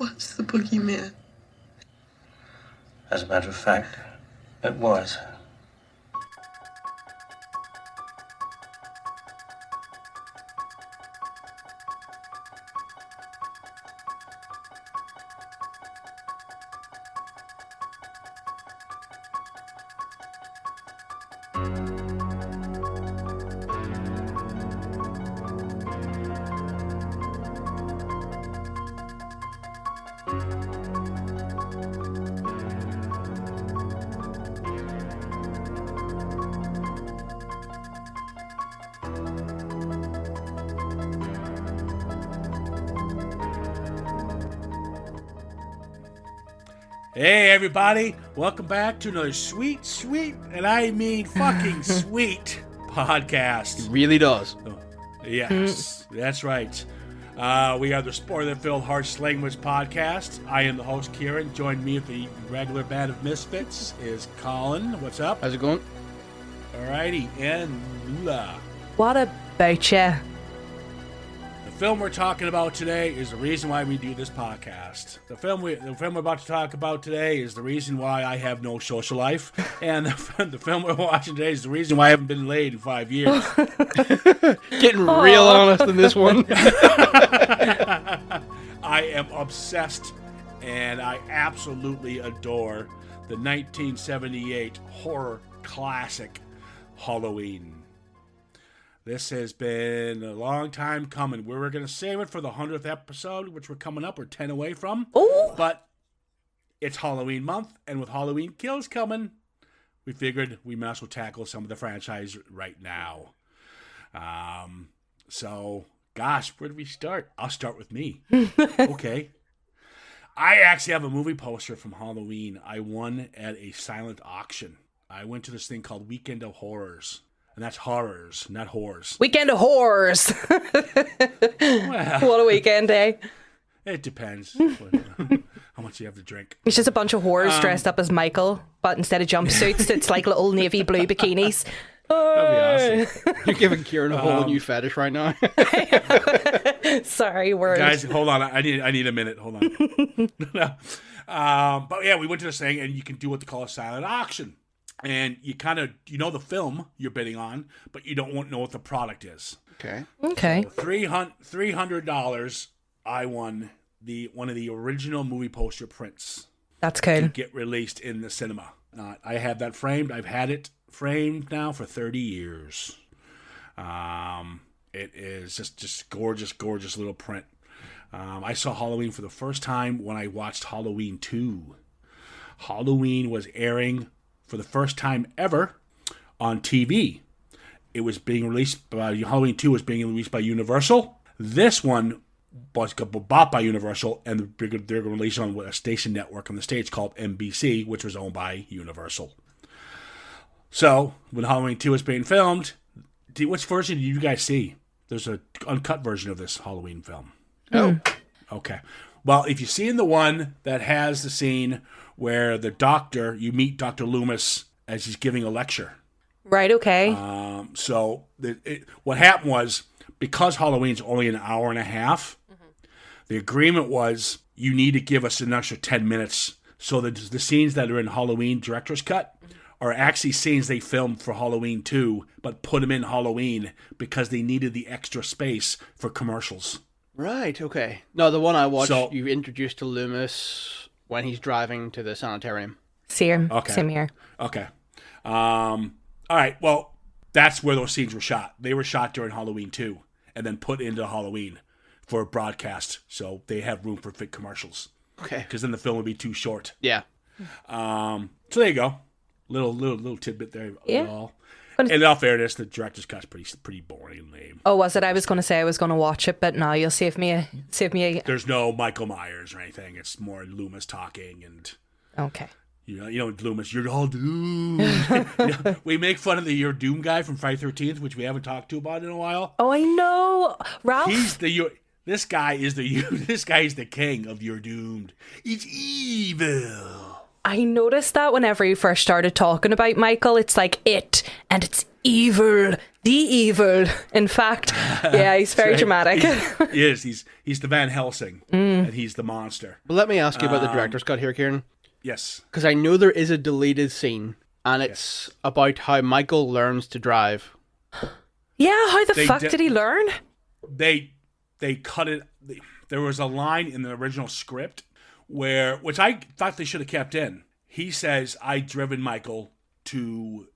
was the boogeyman. As a matter of fact, it was. Hey everybody, welcome back to another sweet, and I mean fucking sweet podcast. It really does. Yes, that's right. We are the Spoiler-Filled Harsh Language Podcast. I am the host, Kieran. Join me with the regular band of misfits is Colin. What's up? How's it going? Alrighty, and Lula. What about ya? The film we're talking about today is the reason why we do this podcast. The film we're about to talk about today is the reason why I have no social life, and the film we're watching today is the reason why I haven't been laid in 5 years. Getting real honest in this one. I am obsessed, and I absolutely adore the 1978 horror classic Halloween. This has been a long time coming. We were going to save it for the 100th episode, which we're coming up. We're 10 away from. Ooh. But it's Halloween month, and with Halloween Kills coming, we figured we might as well tackle some of the franchise right now. So, gosh, where do we start? I'll start with me. Okay. I actually have a movie poster from Halloween I won at a silent auction. I went to this thing called Weekend of Horrors. And that's horrors, not whores. Weekend of horrors. Well, What a weekend, eh? it depends how much you have to drink. It's just a bunch of whores dressed up as Michael, but instead of jumpsuits, it's like little navy blue bikinis. That'd be awesome. You're giving Kieran a whole new fetish right now. Sorry, words. Guys, hold on. I need a minute. Hold on. But yeah, we went to this thing, and you can do what they call a silent auction. And you kind of, you know the film you're bidding on, but you don't know what the product is. Okay. Okay. So $300, I won one of the original movie poster prints That's to cool. get released in the cinema. I have that framed. I've had it framed now for 30 years. It is just gorgeous little print. I saw Halloween for the first time when I watched Halloween 2. Halloween was airing for the first time ever on TV. It was being released by Halloween 2 was being released by Universal. This one was bought by Universal, and they're going to release on a station network on the States called NBC, which was owned by Universal. So when Halloween 2 was being filmed, which version did you guys see? There's an uncut version of this Halloween film. Oh. Okay. Well, if you see in the one that has the scene where you meet Dr. Loomis as he's giving a lecture. Right, okay. What happened was, because Halloween's only an hour and a half, the agreement was you need to give us an extra 10 minutes. So the scenes that are in Halloween Director's Cut are actually scenes they filmed for Halloween 2, but put them in Halloween because they needed the extra space for commercials. Right, okay. No, the one I watched, So- you introduced to Loomis when he's driving to the sanitarium. Same. Okay. Same here. Okay. All right. Well, that's where those scenes were shot. They were shot during Halloween 2 and then put into Halloween for broadcast. So they have room for fit commercials. Okay. Because then the film would be too short. Yeah. So there you go. Little tidbit there. Yeah. All. And in all fairness, the director's cut's pretty boring and lame. Oh, was it? I was going to say I was going to watch it, but no, you'll save me a... There's no Michael Myers or anything. It's more Loomis talking and... Okay. You know, Loomis, you're all doomed. We make fun of the You're Doomed guy from Friday 13th, which we haven't talked to about in a while. Oh, I know. Ralph? This guy is the king of You're Doomed. It's evil. I noticed that whenever you first started talking about Michael, it's like it, and it's evil, the evil. In fact, yeah, he's very dramatic. He is. He's the Van Helsing, and he's the monster. But let me ask you about the director's cut here, Kieran. Yes. Because I know there is a deleted scene, and it's about how Michael learns to drive. Yeah, how the They fuck di- did he learn? They cut it. There was a line in the original script which I thought they should have kept in. He says, "I'd driven Michael to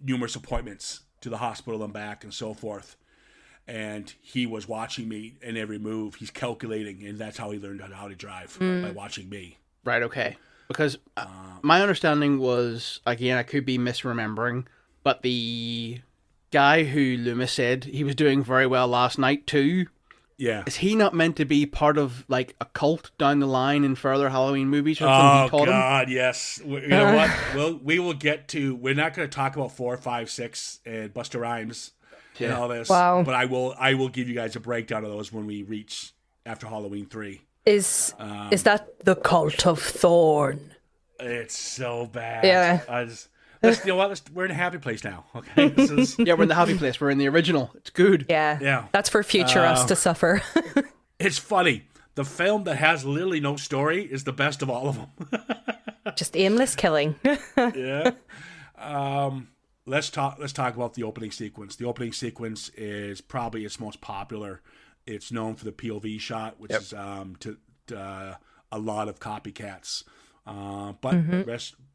numerous appointments to the hospital and back and so forth, and he was watching me in every move. He's calculating, and that's how he learned how to drive by watching me." Right, okay. Because my understanding was, again, I could be misremembering, but the guy who Loomis said he was doing very well last night too, Yeah. is he not meant to be part of like a cult down the line in further Halloween movies or something he taught him? God, yes. You know what? We will get to. We're not going to talk about 4, 5, 6, and Busta Rhymes and all this. Wow. But I will give you guys a breakdown of those when we reach after Halloween 3. Is that the cult of Thorn? It's so bad. Yeah. You know what? We're in a happy place now. Okay. This is, Yeah, we're in the happy place. We're in the original. It's good. Yeah. Yeah. That's for future us to suffer. it's funny. The film that has literally no story is the best of all of them. Just aimless killing. Yeah. Let's talk about the opening sequence. The opening sequence is probably its most popular. It's known for the POV shot, which is to a lot of copycats.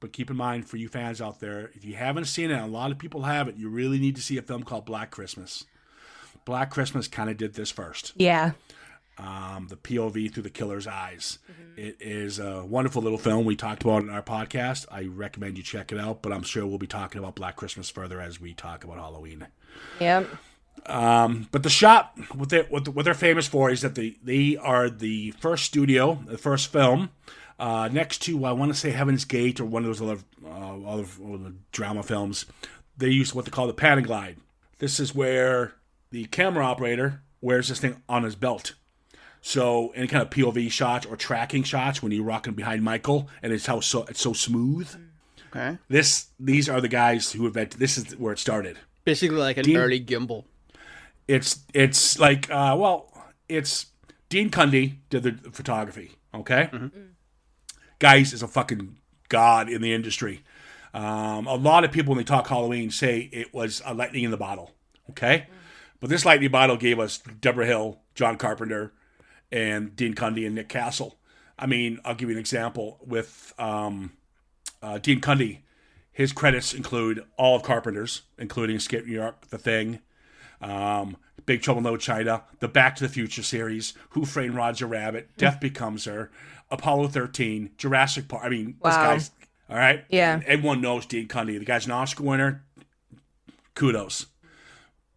But keep in mind, for you fans out there, if you haven't seen it, and a lot of people haven't, you really need to see a film called Black Christmas. Black Christmas kind of did this first. Yeah. The POV through the killer's eyes. It is a wonderful little film we talked about in our podcast. I recommend you check it out, but I'm sure we'll be talking about Black Christmas further as we talk about Halloween. Yeah. But the shot, what they're famous for is that they are the first studio, the first film, next to, I want to say Heaven's Gate or one of those other drama films. They use what they call the pan and glide. This is where the camera operator wears this thing on his belt. So any kind of POV shots or tracking shots when you're rocking behind Michael, and it's so smooth. Okay. These are the guys who invented. This is where it started. Basically like an early gimbal. It's like it's Dean Cundy did the photography. Okay, guys is a fucking god in the industry. A lot of people when they talk Halloween say it was a lightning in the bottle. Okay, but this lightning bottle gave us Deborah Hill, John Carpenter, and Dean Cundy and Nick Castle. I mean, I'll give you an example with Dean Cundy. His credits include all of Carpenter's, including Escape New York, The Thing, Big Trouble in Little China, the Back to the Future series, Who Framed Roger Rabbit, Death Becomes Her, Apollo 13, Jurassic Park. I mean, this guy's, all right? Yeah. Everyone knows Dean Cundy. The guy's an Oscar winner. Kudos.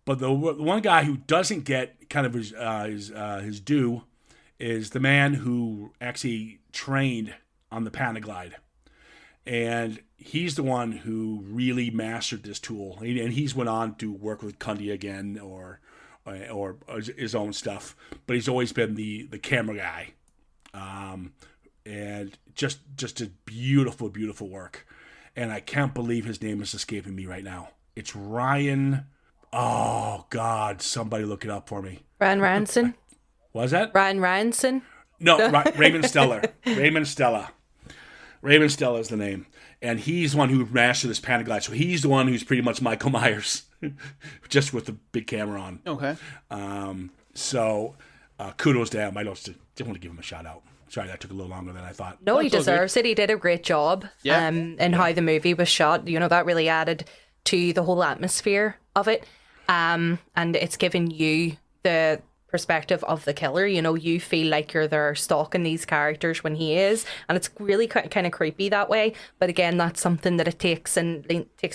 But the one guy who doesn't get kind of his due is the man who actually trained on the Panaglide. And he's the one who really mastered this tool. And he's went on to work with Cundy again or his own stuff. But he's always been the camera guy. And just a beautiful, beautiful work. And I can't believe his name is escaping me right now. It's Ryan. Oh, God. Somebody look it up for me. Ryan Ranson. Was that? Ryan Ranson. No, Raymond Stella. Raymond Stella. Raymond Stella is the name. And he's the one who mastered this Panaglide. So he's the one who's pretty much Michael Myers, just with the big camera on. Okay. So kudos to him. I just want to give him a shout out. Sorry, that took a little longer than I thought. No, he That's all deserves it. He did a great job. Yeah. In how the movie was shot. You know, that really added to the whole atmosphere of it. And it's given you the perspective of the killer. You know, you feel like you're there stalking these characters when he is, and it's really kind of creepy that way. But again, that's something that it takes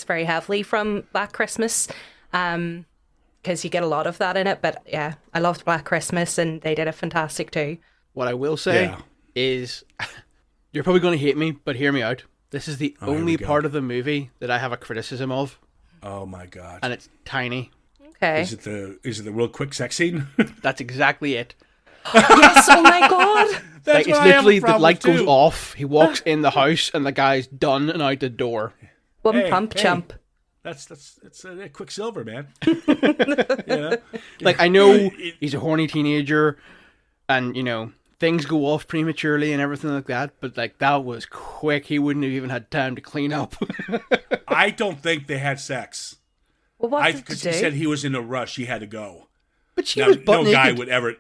very heavily from Black Christmas, because you get a lot of that in it. But yeah, I loved Black Christmas, and they did it fantastic too. What I will say is, you're probably going to hate me, but hear me out. This is the only part of the movie that I have a criticism of. Oh my God! And it's tiny. Okay. Is it the real quick sex scene? That's exactly it. Yes, oh my God. That's Like, it's literally the light goes off. He walks in the house, and the guy's done and out the door. Pump chump. That's a Quicksilver, man. Yeah. Like, I know he's a horny teenager, and, you know, things go off prematurely and everything like that, but, like, that was quick. He wouldn't have even had time to clean up. I don't think they had sex. Well, what did Because you he do? said he was in a rush. He had to go. But she Now, was butt no guy naked. would ever.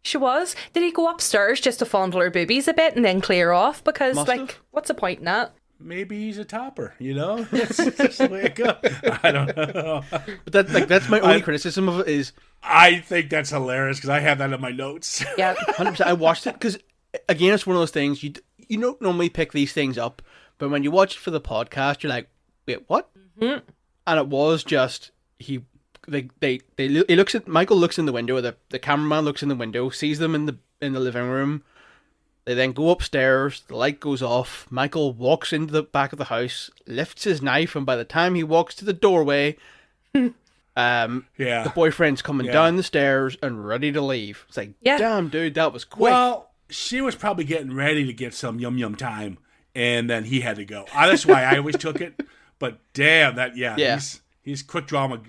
She was. Did he go upstairs just to fondle her boobies a bit and then clear off? Because, Must like, have. what's the point in that? Maybe he's a topper, you know? That's just the way it goes. I don't know. But that's my only criticism of it is I think that's hilarious because I have that in my notes. Yeah. 100%. I watched it because, again, it's one of those things you don't normally pick these things up, but when you watch it for the podcast, you're like, wait, what? Mm-hmm. And it was just he looks at Michael looks in the window, the cameraman looks in the window, sees them in the living room. They then go upstairs, the light goes off, Michael walks into the back of the house, lifts his knife, and by the time he walks to the doorway, the boyfriend's coming down the stairs and ready to leave. It's like, Yeah. damn, dude, that was quick. Well, she was probably getting ready to get some yum yum time, and then he had to go. That's why I always took it. But damn, he's quick drama.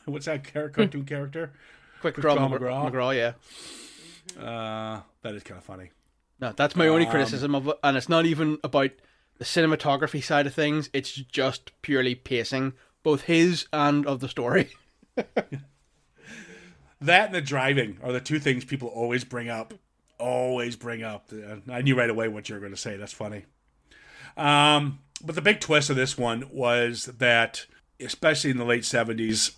What's that cartoon character? Quick draw McGraw. McGraw, yeah. That is kind of funny. No, that's my only criticism of it, and it's not even about the cinematography side of things. It's just purely pacing, both his and of the story. That and the driving are the two things people always bring up. Always bring up. I knew right away what you were going to say. That's funny. But the big twist of this one was that, especially in the late 70s,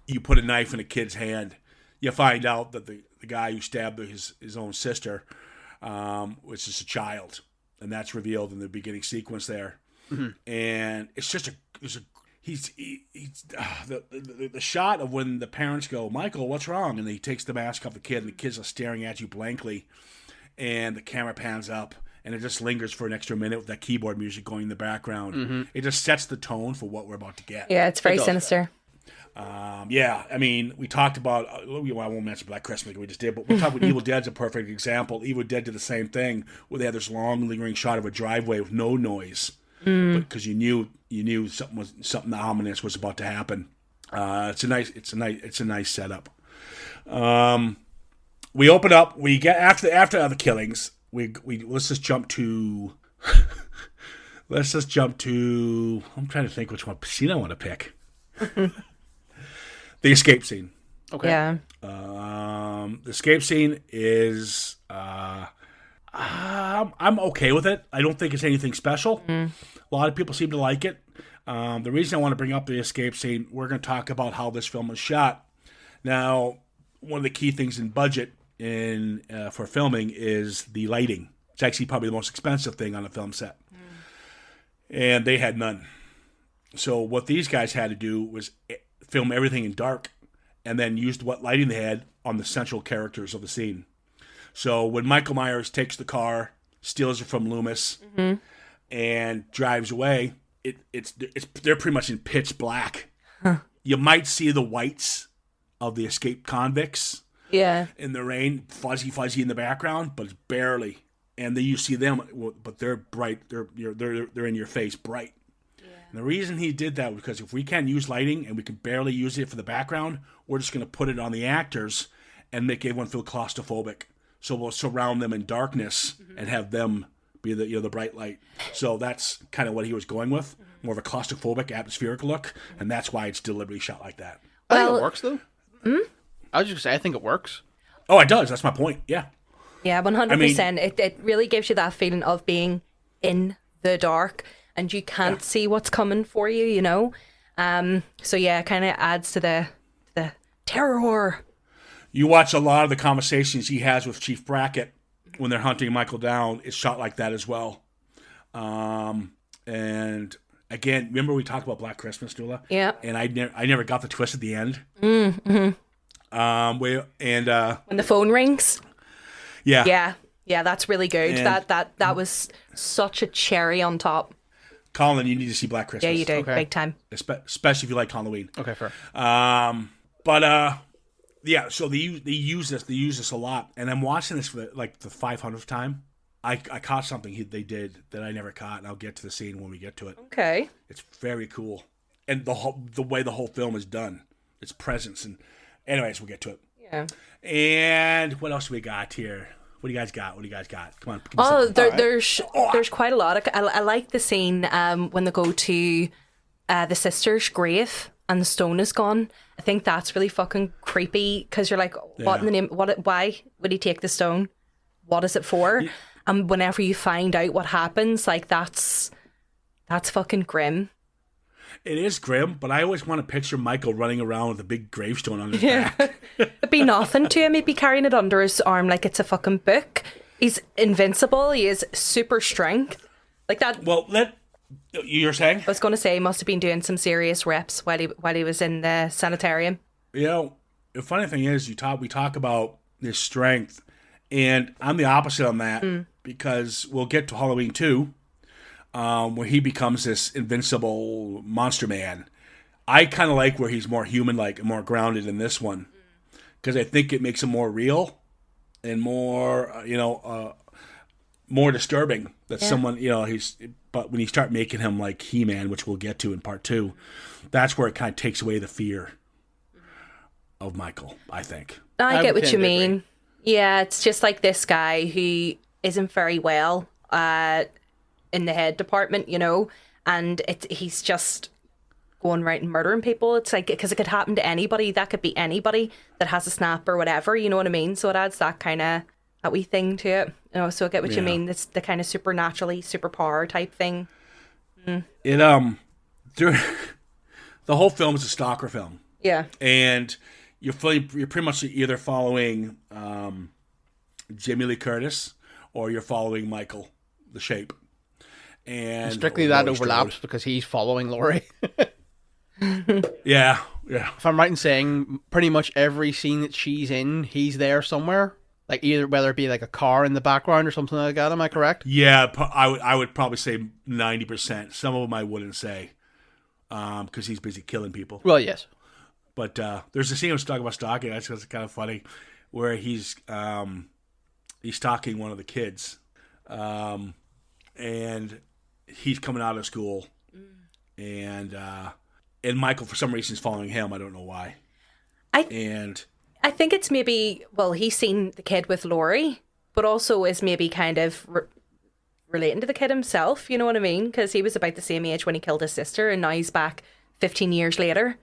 you put a knife in a kid's hand. You find out that the guy who stabbed his own sister was just a child. And that's revealed in the beginning sequence there. Mm-hmm. And it's just the shot of when the parents go, Michael, what's wrong? And he takes the mask off the kid, and the kids are staring at you blankly. And the camera pans up, and it just lingers for an extra minute with that keyboard music going in the background. Mm-hmm. It just sets the tone for what we're about to get. Yeah, it's very sinister. I mean, we talked about, I won't mention Black Christmas, we just did, but we talked about Evil Dead's a perfect example. Evil Dead did the same thing, where they had this long, lingering shot of a driveway with no noise, because you knew something ominous was about to happen. It's a nice setup. We open up, we get, after the killings, let's just jump to, I'm trying to think which one scene I want to pick. The escape scene. Okay. Yeah. The escape scene is I'm okay with it. I don't think it's anything special. A lot of people seem to like it. The reason I want to bring up the escape scene, we're going to talk about how this film was shot. Now, one of the key things in budget for filming is the lighting. It's actually probably the most expensive thing on a film set. And they had none. So what these guys had to do was film everything in dark and then used what lighting they had on the central characters of the scene. So when Michael Myers takes the car, steals it from Loomis, and drives away, they're pretty much in pitch black. Huh. You might see the whites of the escaped convicts in the rain, fuzzy in the background, but it's barely. And then you see them, but they're bright. They're in your face, bright. And the reason he did that was because if we can't use lighting and we can barely use it for the background, we're just going to put it on the actors and make everyone feel claustrophobic. So we'll surround them in darkness and have them be the bright light. So that's kind of what he was going with, more of a claustrophobic, atmospheric look, and that's why it's deliberately shot like that. I think it works, though. I was just going to say, I think it works. Oh, it does. That's my point. Yeah. Yeah, 100%. It really gives you that feeling of being in the dark and you can't see what's coming for you, you know? So yeah, it kind of adds to the terror. You watch a lot of the conversations he has with Chief Brackett when they're hunting Michael down. It's shot like that as well. And again, remember we talked about Black Christmas, Dula? Yeah. And I never got the twist at the end. Mm-hmm. When the phone rings. Yeah. Yeah, that's really good. And that was such a cherry on top. Colin, you need to see Black Christmas. Yeah, you do. Okay. Big time. Especially if you like Halloween. Okay, fair. Yeah, so they use this a lot. And I'm watching this for the 500th time. I caught something they did that I never caught, and I'll get to the scene when we get to it. Okay. It's very cool. and the way the whole film is done, its presence, and anyways, we'll get to it. Yeah. And what else do we got here? What do you guys got? Come on. give me Oh, something. there's quite a lot. I like the scene when they go to the sister's grave and the stone is gone. I think that's really fucking creepy because you're like, what in the name? Why would he take the stone? What is it for? And whenever you find out what happens, like that's fucking grim. It is grim, but I always want to picture Michael running around with a big gravestone on his back. It'd be nothing to him. He'd be carrying it under his arm like it's a fucking book. He's invincible. He is super strength. Like that. Well, you're saying? I was going to say he must have been doing some serious reps while he was in the sanitarium. You know, the funny thing is, we talk about this strength, and I'm the opposite on that because we'll get to Halloween 2, where he becomes this invincible monster man. I kind of like where he's more human-like and more grounded in this one because I think it makes him more real and more, more disturbing that someone, but when you start making him like He-Man, which we'll get to in part 2, that's where it kind of takes away the fear of Michael, I think. I get what you tend to agree. mean. Yeah, it's just like this guy who isn't very well in the head department, and he's just going right and murdering people. It's like, because it could happen to anybody. That could be anybody that has a snap or whatever, you know what I mean? So it adds that kind of, that wee thing to it. So I get what you mean. It's the kind of supernaturally superpower type thing. It the whole film is a stalker film. Yeah. And you're pretty much either following Jamie Lee Curtis or you're following Michael, the Shape. And Strictly that Laurie overlaps Strode. because he's following Laurie. Yeah. If I'm right in saying, pretty much every scene that she's in, he's there somewhere. Like either whether it be like a car in the background or something like that. Am I correct? Yeah, I would probably say 90%. Some of them I wouldn't say because he's busy killing people. Well, yes. But there's a scene I was talking about stalking. That's kind of funny, where he's stalking one of the kids, and he's coming out of school, and Michael for some reason is following him. I don't know why. I think it's maybe, well, he's seen the kid with Laurie, but also is maybe kind of relating to the kid himself, you know what I mean? Because he was about the same age when he killed his sister, and now he's back 15 years later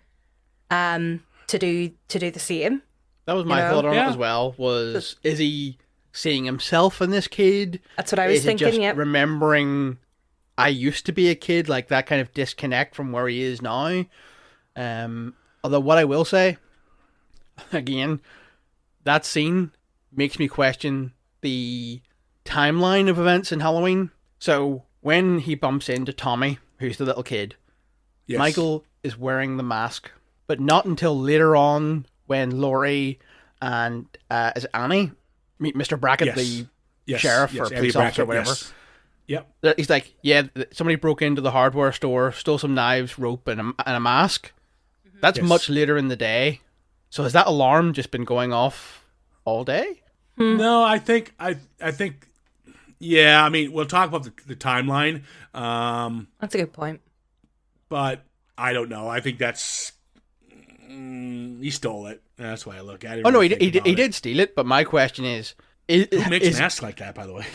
to do the same. That was my thought on it as well, is he seeing himself in this kid? That's what I was thinking, just yep. remembering I used to be a kid, like that kind of disconnect from where he is now. Although what I will say, again, that scene makes me question the timeline of events in Halloween. So when he bumps into Tommy, who's the little kid, Yes. Michael is wearing the mask, but not until later on when Laurie and is it Annie meet Mr. Brackett, the sheriff or police officer or whatever. Yes. Yep. He's like, somebody broke into the hardware store, stole some knives, rope, and a mask. That's much later in the day. So has that alarm just been going off all day? No, I think yeah, I mean, we'll talk about the timeline. That's a good point. But I don't know. I think that's he stole it. That's why I look at it. Oh no, he did steal it. But my question is Who makes masks like that, by the way?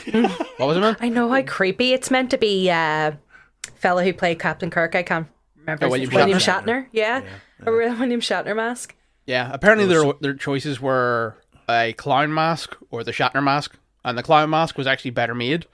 what was it, man? I know how creepy. It's meant to be fella who played Captain Kirk. I can't remember. William Shatner. Yeah. A real William Shatner mask. Yeah, apparently their choices were a clown mask or the Shatner mask, and the clown mask was actually better made.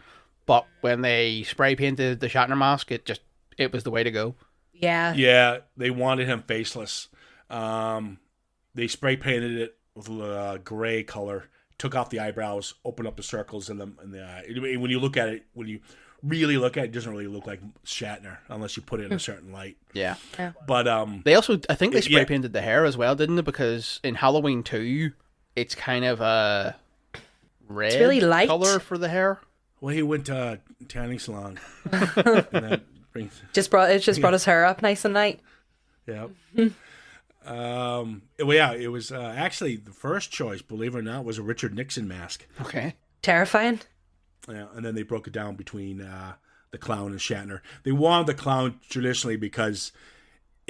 But when they spray painted the Shatner mask, it was the way to go. Yeah. Yeah, they wanted him faceless. They spray painted it with a gray color, took off the eyebrows, opened up the circles in the eye. When you look at it, when you really look at it, it doesn't really look like Shatner unless you put it in a certain light. Yeah. But they also, I think they spray painted the hair as well, didn't they? Because in Halloween 2, it's kind of a red really light color for the hair. Well, he went to a tanning salon. And that brings... brought his hair up nice and light. Yeah. Well, yeah, it was actually the first choice, believe it or not, was a Richard Nixon mask. Okay. Terrifying. Yeah, and then they broke it down between the clown and Shatner. They wanted the clown traditionally because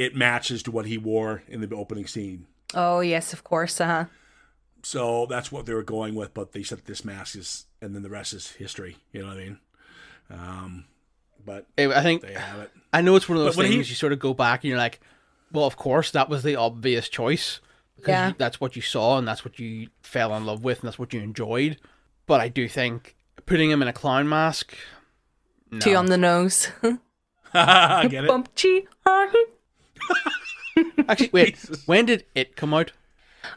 it matches to what he wore in the opening scene. Oh yes, of course. So that's what they were going with, but they said this mask is, and then the rest is history. You know what I mean? But I think they have it. I know it's one of those But when things you sort of go back and you're like, well, of course that was the obvious choice because Yeah. that's what you saw and that's what you fell in love with and that's what you enjoyed. But I do think putting him in a clown mask, no. Two on the nose. I get it. Bumpy. Actually, wait, when did it come out?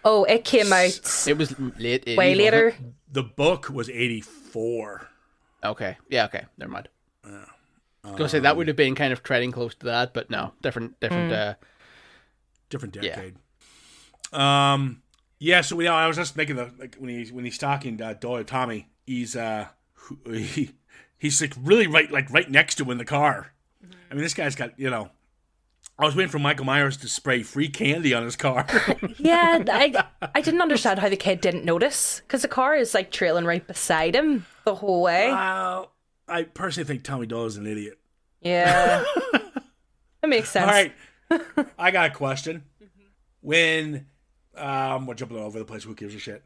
Oh, it came out It was late 80s, way wasn't later. it? The book was 84. Okay, yeah, okay, never mind. I was gonna say that would have been kind of treading close to that, but no, different. Different decade. Yeah. So I was just making when he's talking Doyle Tommy, he's like really right next to him in the car. I mean, this guy's got I was waiting for Michael Myers to spray free candy on his car. Yeah, I didn't understand how the kid didn't notice because the car is like trailing right beside him the whole way. Well, I personally think Tommy Doyle is an idiot. Yeah, it makes sense. All right, I got a question. When we're jumping all over the place, who gives a shit?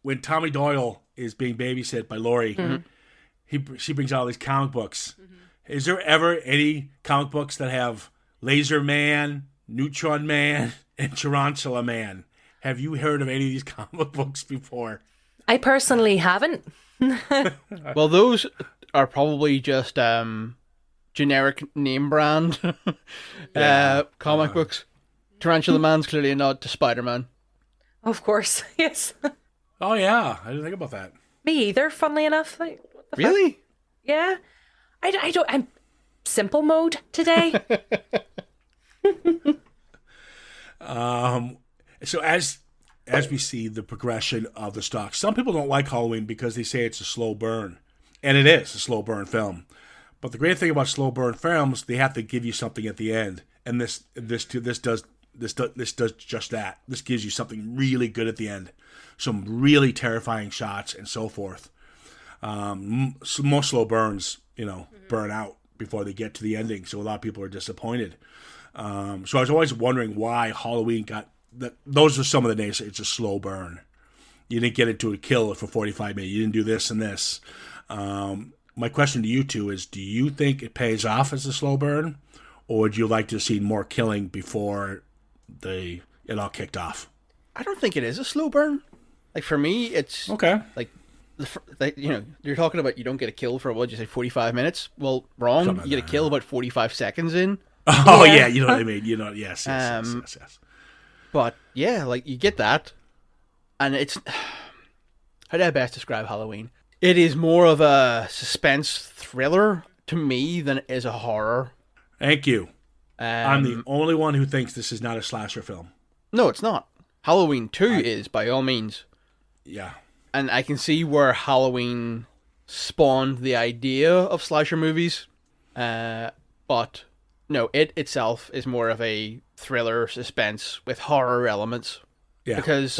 When Tommy Doyle is being babysit by Laurie, she brings out all these comic books. Is there ever any comic books that have Laser Man, Neutron Man, and Tarantula Man? Have you heard of any of these comic books before? I personally haven't. Well, those are probably just generic name brand comic books. Tarantula Man's clearly a nod to Spider-Man. Of course, yes. Oh yeah, I didn't think about that. Me either. Funnily enough, like what the fuck? Really? Yeah. I don't. I'm simple mode today. So as we see the progression of the stock, some people don't like Halloween because they say it's a slow burn, and it is a slow burn film. But the great thing about slow burn films, they have to give you something at the end, and this does just that. This gives you something really good at the end, some really terrifying shots and so forth. Most slow burns, burn out before they get to the ending, so a lot of people are disappointed. So I was always wondering why Halloween got that. Those are some of the days it's a slow burn. You didn't get into a kill for 45 minutes. You didn't do this and this. My question to you two is: do you think it pays off as a slow burn, or would you like to see more killing before it all kicked off? I don't think it is a slow burn. Like for me, it's Okay. like you're talking about you don't get a kill for what you say 45 minutes. Well, wrong. Something like You get a that, kill about 45 seconds in. Oh Yeah. yeah, you know what I mean. Yes. But yeah, like you get that, and it's how do I best describe Halloween? It is more of a suspense thriller to me than it is a horror. Thank you. I'm the Um, only one who thinks this is not a slasher film. No, it's not. Halloween 2 is by all means, Yeah. and I can see where Halloween spawned the idea of slasher movies, but no, it itself is more of a thriller suspense with horror elements. Yeah. Because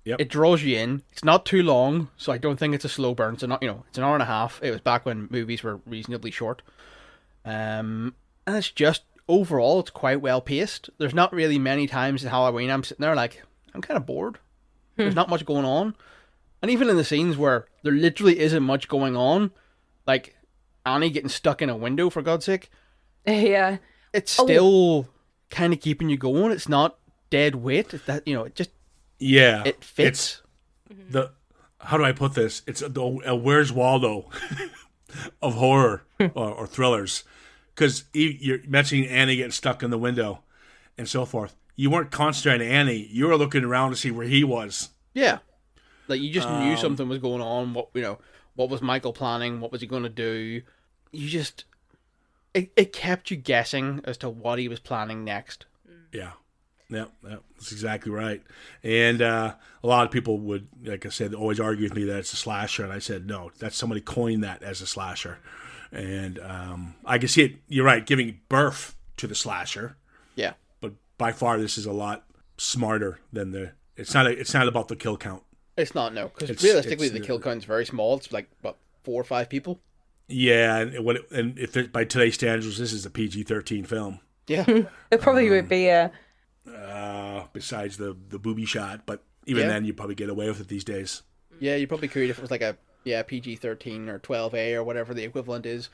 yep. It draws you in. It's not too long, so I don't think it's a slow burn. It's not, it's an hour and a half. It was back when movies were reasonably short. And it's just overall, it's quite well paced. There's not really many times in Halloween I'm sitting there like I'm kind of bored. There's not much going on, and even in the scenes where there literally isn't much going on, like Annie getting stuck in a window for God's sake, Yeah. it's still kind of keeping you going. It's not dead weight. It's that it just Yeah. it fits. It's how do I put this? It's a Where's Waldo of horror or thrillers. Because you're mentioning Annie getting stuck in the window and so forth. You weren't concentrating on Annie. You were looking around to see where he was. Yeah, like you just knew something was going on. What was Michael planning? What was he going to do? You just it kept you guessing as to what he was planning next. Yeah. Yeah, that's exactly right. And a lot of people would, like I said, always argue with me that it's a slasher. And I said, no, that's somebody coined that as a slasher. And I can see it, you're right, giving birth to the slasher. Yeah, But by far, this is a lot smarter than it's not about the kill count. it's not because It's- realistically it's the kill count's very small. It's like what 4 or 5 people. Yeah, and if by today's standards, this is a PG-13 film. Yeah. It probably would be a. Besides the booby shot, but even Yeah. then, you probably get away with it these days. Yeah, you probably could if it was like a PG-13 or 12A or whatever the equivalent is.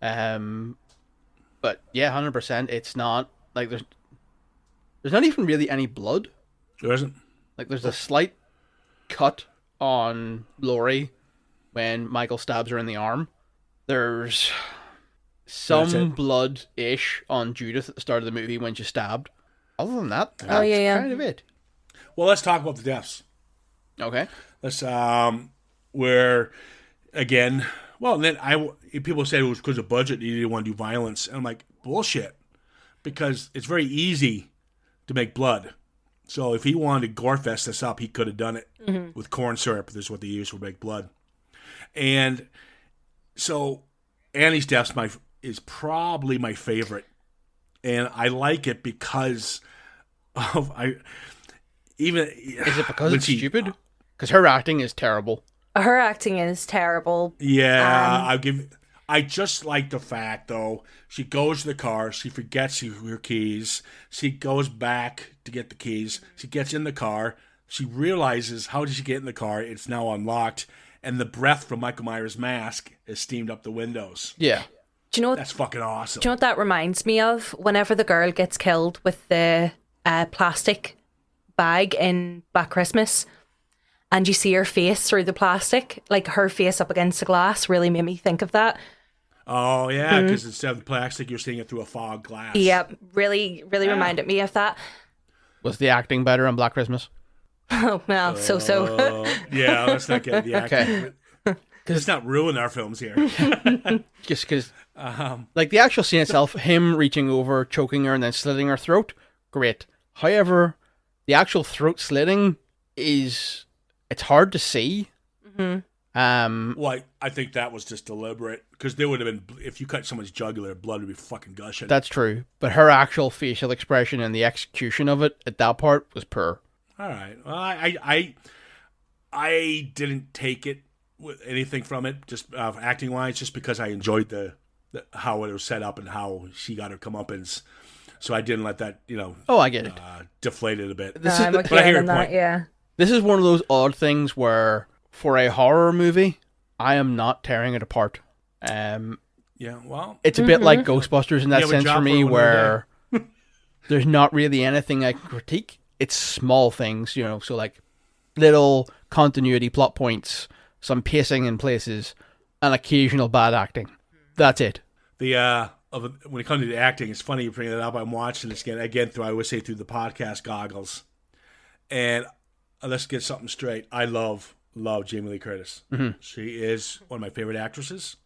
But yeah, 100%. It's not like there's not even really any blood. There isn't. Like there's a slight cut on Laurie when Michael stabs her in the arm. There's That's some it. blood-ish on Judith at the start of the movie when she's stabbed. Other than that, Oh, that's yeah. kind of it. Well, let's talk about the deaths. Okay. Let's where again. Well, then people said it was because of budget. You didn't want to do violence, and I'm like bullshit, because it's very easy to make blood. So if he wanted to gore fest this up, he could have done it with corn syrup. This is what they use to make blood. And so Annie's death is probably my favorite, and I like it because of Is it because when it's she- stupid? Because her acting is terrible. Her acting is terrible. Yeah, I just like the fact though. She goes to the car. She forgets her keys. She goes back to get the keys. She gets in the car. She realizes, how did she get in the car? It's now unlocked, and the breath from Michael Myers' mask is steamed up the windows. Yeah. Do you know what? That's fucking awesome. Do you know what that reminds me of? Whenever the girl gets killed with the plastic bag in Black Christmas, and you see her face through the plastic, like her face up against the glass, really made me think of that. Oh yeah, because instead of the plastic, you're seeing it through a fog glass. Yep, really reminded me of that. Was the acting better on Black Christmas? Oh well, so. Yeah, let's not get the acting. Okay. Let's not ruin our films here. Just because, like the actual scene itself, him reaching over, choking her, and then slitting her throat, great. However, the actual throat slitting it's hard to see. Well, I think that was just deliberate, because there would have been, if you cut someone's jugular, blood would be fucking gushing. That's true. But her actual facial expression and the execution of it at that part was poor. All right. Well, I didn't take it with anything from it, just acting wise, just because I enjoyed the how it was set up and how she got her comeuppance. So I didn't let that Oh, I get it. deflate it a bit. I'm but I hear okay your in that, point. yeah. This is one of those odd things where, for a horror movie, I am not tearing it apart. Yeah. Well, It's a bit like Ghostbusters in that You have a sense job for for me, one where there's not really anything I can critique. It's small things, so like little continuity plot points, some pacing in places, and occasional bad acting. That's it. When it comes to the acting, it's funny you bring that up. I'm watching this again through, I always say, through the podcast goggles, and let's get something straight. I love Jamie Lee Curtis. She is one of my favorite actresses.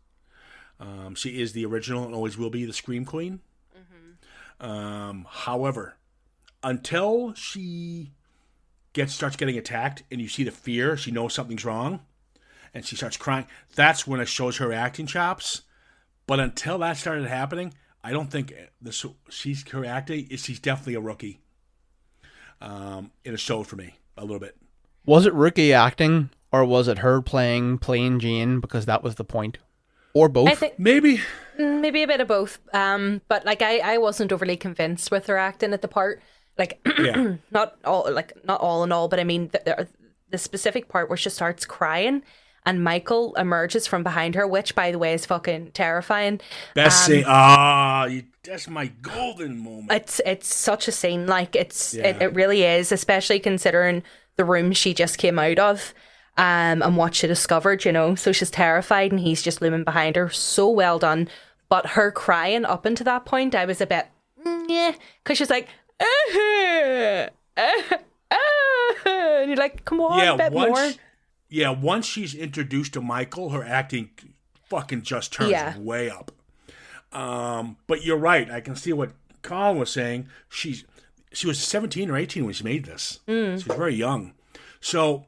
She is the original and always will be the Scream Queen. However, until she starts getting attacked and you see the fear, she knows something's wrong, and she starts crying, that's when it shows her acting chops. But until that started happening, I don't think she's definitely a rookie. It showed for me a little bit. Was it rookie acting, or was it her playing plain Jane because that was the point? Or both? I think Maybe. maybe a bit of both. But like I wasn't overly convinced with her acting at the part. Like Yeah. not all in all, but I mean the specific part where she starts crying and Michael emerges from behind her, which by the way is fucking terrifying. Best scene. That's my golden moment. It's such a scene. Like it Yeah. really is, especially considering the room she just came out of. And what she discovered, so she's terrified and he's just looming behind her. So well done. But her crying up until that point, I was a bit, yeah, because she's like, and you're like, come on, a bit more. Yeah, once she's introduced to Michael, her acting fucking just turns way up. But you're right. I can see what Colin was saying. She was 17 or 18 when she made this. She was very young. So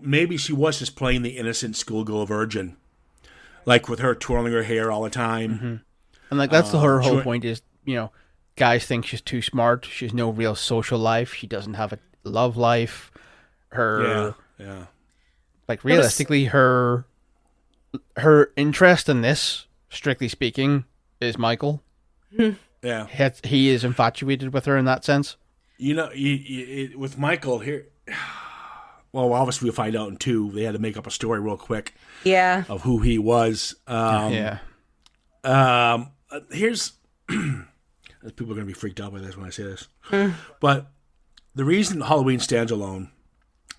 maybe she was just playing the innocent schoolgirl virgin, like with her twirling her hair all the time. And like that's her whole sure. point is, guys think she's too smart. She's no real social life. She doesn't have a love life. Yeah. Like realistically, her interest in this, strictly speaking, is Michael. Yeah. he is infatuated with her in that sense. You know, with Michael here, well, obviously we'll find out in 2. They had to make up a story real quick Yeah. of who he was. Yeah. Here's people are going to be freaked out by this when I say this, but the reason Halloween stands alone,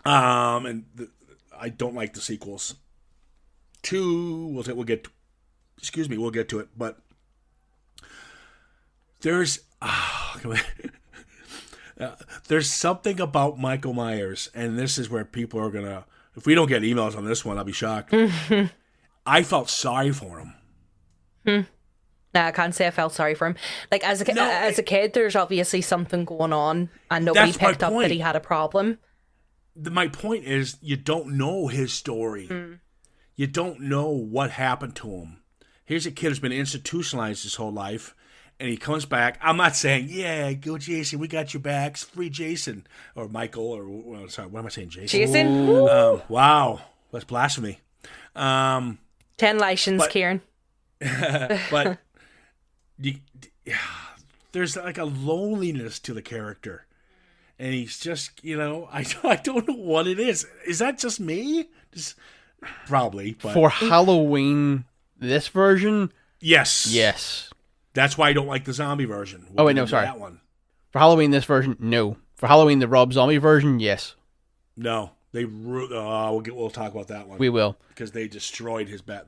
I don't like the sequels. 2, we'll get to it, but there's there's something about Michael Myers, and this is where people are gonna. If we don't get emails on this one, I'll be shocked. I felt sorry for him. No, I can't say I felt sorry for him. Like as a kid, there's obviously something going on, and nobody That's my picked up point. that he had a problem. My point is, you don't know his story. You don't know what happened to him. Here's a kid who's been institutionalized his whole life, and he comes back. I'm not saying, yeah, go Jason, we got your backs, free Jason, or Michael, or sorry, what am I saying, Jason? Jason, Wow, that's blasphemy. 10 license, Kieran. But there's like a loneliness to the character, and he's just, I don't know what it is. Is that just me? Probably, but For Halloween, this version, yes. That's why I don't like the zombie version. Oh, wait, no, get into sorry. that one. For Halloween, this version, no. For Halloween, the Rob Zombie version, yes. No, we'll talk about that one. We will. Because they destroyed his bat.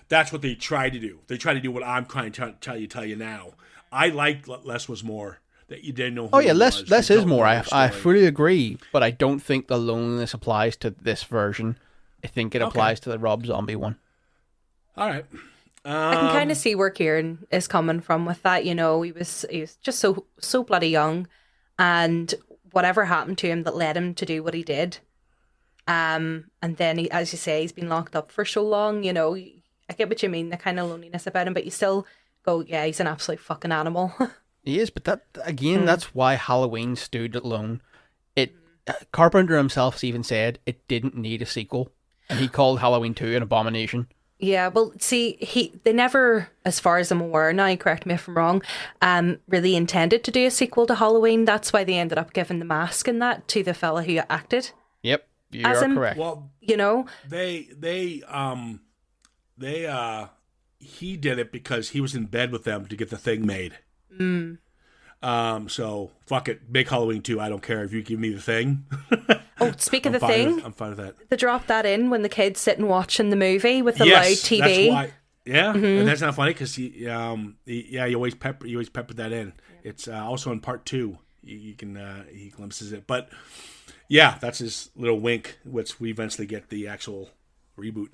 That's what they tried to do. They tried to do what I'm trying to tell you now. I liked Less Was More. That you didn't know. Who Oh yeah, he less was. is You more. don't know the I story. fully agree, but I don't think the loneliness applies to this version. I think it applies to the Rob Zombie one. All right. I can kind of see where Kieran is coming from with that. He was just so bloody young, and whatever happened to him that led him to do what he did. And then he, as you say, he's been locked up for so long. I get what you mean, the kind of loneliness about him, but you still go, yeah, he's an absolute fucking animal. He is, but that again, that's why Halloween stood alone. Carpenter himself even said it didn't need a sequel, and he called Halloween 2 an abomination. Yeah, well, see, they never, as far as I'm aware now, correct me if I'm wrong, really intended to do a sequel to Halloween. That's why they ended up giving the mask and that to the fella who acted. Yep, you As are in- correct. Well, he did it because he was in bed with them to get the thing made. So fuck it, make Halloween 2. I don't care if you give me the thing. Oh, speak of the thing, I'm fine with that. they dropped that in when the kids sitting watching the movie with the loud TV. That's why. Yeah, and that's not funny because you always peppered that in. It's also in part 2. You can he glimpses it, but yeah, that's his little wink, which we eventually get the actual reboot.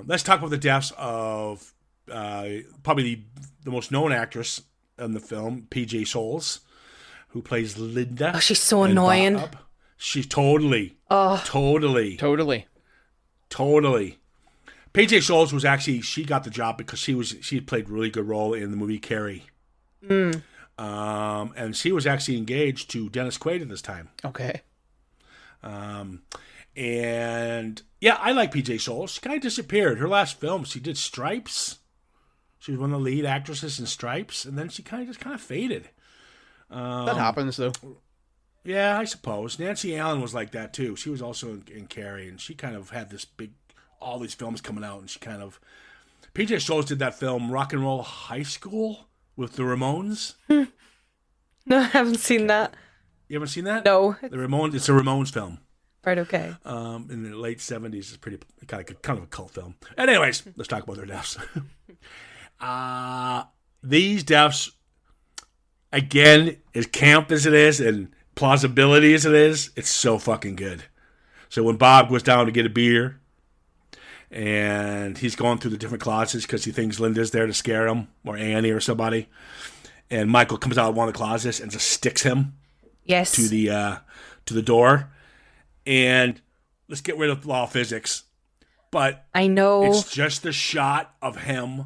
Let's talk about the deaths of probably the most known actress in the film, PJ Soles, who plays Linda. Oh, she's so in annoying. Bob. She's totally. Totally. PJ Soles was actually, she got the job because she had played a really good role in the movie Carrie. And she was actually engaged to Dennis Quaid at this time. Okay. And yeah, I like PJ Soles. She kind of disappeared. Her last film, she did Stripes. She was one of the lead actresses in Stripes, and then she kind of faded. That happens though. Yeah, I suppose. Nancy Allen was like that too. She was also in Carrie, and she kind of had all these films coming out, and she kind of... PJ Soles did that film, Rock and Roll High School, with the Ramones. No, I haven't seen that. You haven't seen that? No. The Ramones. It's a Ramones film. Right, okay. In the late 70s. It's pretty kind of a cult film. And anyways, let's talk about their deaths. These deaths, again, as camp as it is and plausibility as it is, it's so fucking good. So when Bob goes down to get a beer and he's going through the different closets because he thinks Linda's there to scare him, or Annie or somebody, and Michael comes out of one of the closets and just sticks him Yes. to the door. And let's get rid of law of physics. But I know. it's just the shot of him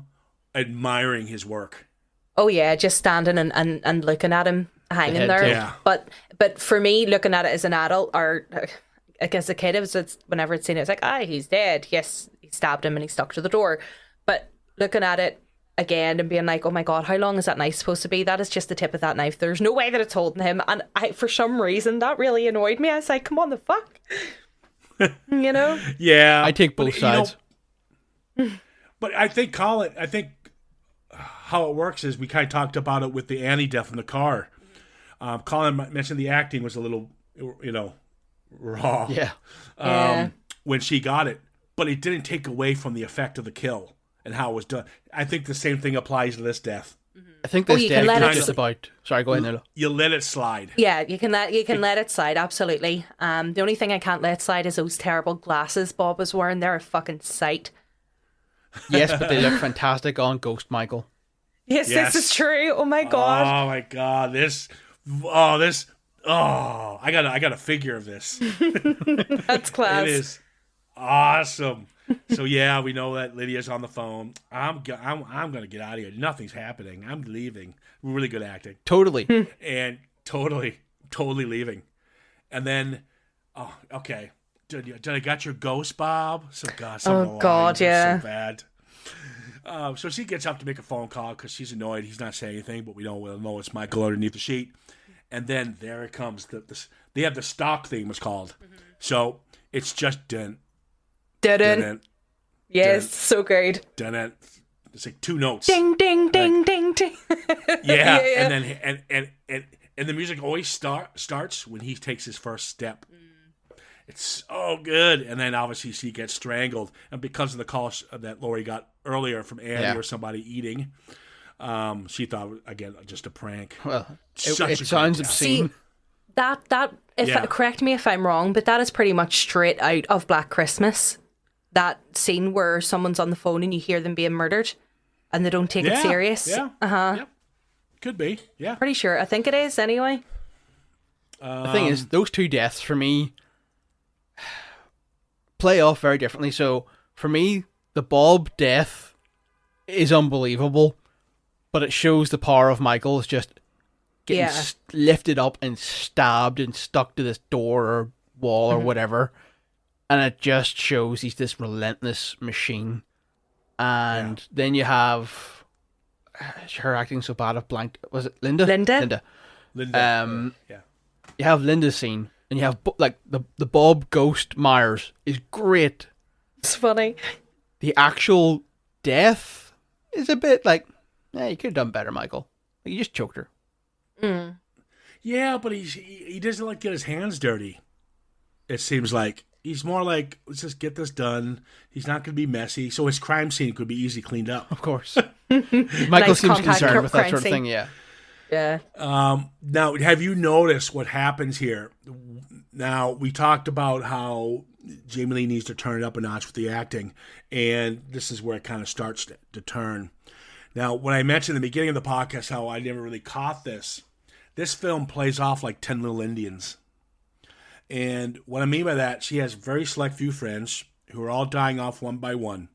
admiring his work. Oh yeah, just standing and looking at him hanging head there. tilt. Yeah. But for me, looking at it as an adult, or like as a kid, it's whenever I'd seen it, it's like, he's dead. Yes, he stabbed him and he stuck to the door. But looking at it again and being like, oh my God, how long is that knife supposed to be? That is just the tip of that knife. There's no way that it's holding him. And for some reason, that really annoyed me. I was like, come on, the fuck? You know? Yeah. I take both sides. But I think, Colin, how it works is we kind of talked about it with the Annie death in the car. Colin mentioned the acting was a little, raw. Yeah. When she got it. But it didn't take away from the effect of the kill and how it was done. I think the same thing applies to this death. I think this you can death let is it just about... Sorry, go ahead, Nilla. You let it slide. Yeah, you can let it slide, absolutely. The only thing I can't let slide is those terrible glasses Bob was wearing. They're a fucking sight. Yes, but they look fantastic on Ghost Michael. Yes, this is true. Oh my God. Oh my God. I got a figure of this. That's class. It is awesome. So yeah, we know that Lydia's on the phone. I'm gonna get out of here. Nothing's happening. I'm leaving. Really good acting. Totally. And totally leaving. And then, oh, okay. Did I got your ghost, Bob? Some Oh God, yeah. So bad. So she gets up to make a phone call because she's annoyed. He's not saying anything, but we'll know it's Michael underneath the sheet. And then there it comes. They have the stock theme, it's called. Mm-hmm. So it's just dun. Yes, so great. Dun. It's like two notes. Ding, ding, ding, ding, ding. Yeah, and then and the music always starts when he takes his first step. It's so good. And then obviously she gets strangled. And because of the call that Laurie got earlier from Annie or somebody eating, she thought, again, just a prank. Well, it sounds obscene. See, that correct me if I'm wrong, but that is pretty much straight out of Black Christmas. That scene where someone's on the phone and you hear them being murdered and they don't take it serious. Yeah. Yep. Could be. Yeah. Pretty sure. I think it is anyway. The thing is, those two deaths for me play off very differently. So for me, the Bob death is unbelievable, but it shows the power of Michael is just getting lifted up and stabbed and stuck to this door or wall or whatever. And it just shows he's this relentless machine. And then you have her acting so bad of blank. Was it Linda? Linda. Yeah. You have Linda's scene, and you have like the Bob Ghost Myers is great. It's funny. The actual death is a bit like, you could have done better, Michael. Like, you just choked her. Mm. Yeah, but he doesn't like get his hands dirty. It seems like he's more like, let's just get this done. He's not going to be messy, so his crime scene could be easily cleaned up. Of course. Michael Nice seems compact concerned with that crime sort of scene. thing. Yeah. Yeah. Now, have you noticed what happens here? Now, we talked about how Jamie Lee needs to turn it up a notch with the acting, and this is where it kind of starts to turn. Now, when I mentioned in the beginning of the podcast how I never really caught this film plays off like 10 Little Indians. And what I mean by that, she has very select few friends who are all dying off one by one.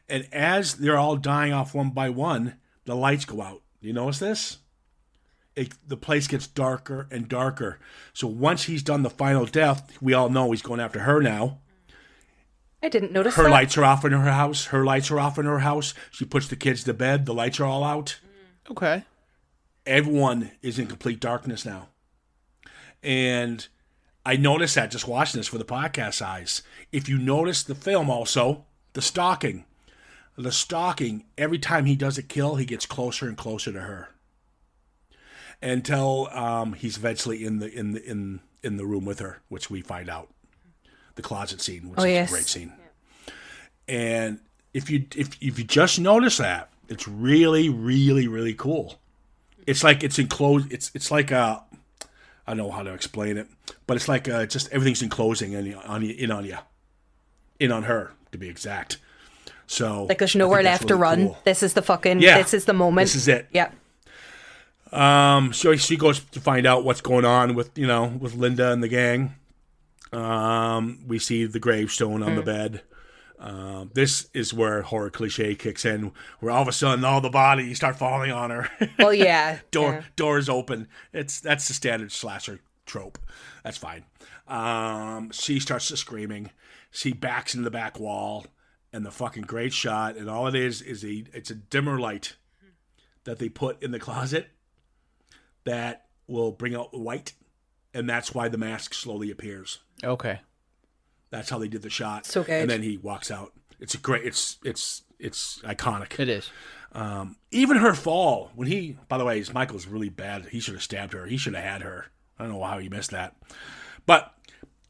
And as they're all dying off one by one, the lights go out. You notice this? The place gets darker and darker. So once he's done the final death, we all know he's going after her now. I didn't notice Her that. lights are off in her house. Her lights are off in her house. She puts the kids to bed. The lights are all out. Okay. Everyone is in complete darkness now. And I noticed that just watching this for the podcast eyes. If you notice the film also, the stalking, every time he does a kill, he gets closer and closer to her. Until he's eventually in the room with her, which we find out. The closet scene, which is a great scene. Yeah. And if you just notice that, it's really, really, really cool. It's like it's enclosed. It's like a, I don't know how to explain it, but it's like just everything's enclosing in on her to be exact. So like there's nowhere left to run. Cool. This is the fucking. Yeah. This is the moment. This is it. Yeah. So she goes to find out what's going on with Linda and the gang. We see the gravestone on the bed. This is where horror cliche kicks in, where all of a sudden all the bodies start falling on her. Well, yeah. Doors open. That's the standard slasher trope. That's fine. She starts to screaming. She backs into the back wall, and the fucking great shot, and all it is it's a dimmer light that they put in the closet that will bring out the white, and that's why the mask slowly appears. Okay. That's how they did the shot. So good. And then he walks out. It's a great. It's iconic. It is. Even her fall when he. By the way, Michael's really bad. He should have stabbed her. He should have had her. I don't know how he missed that, but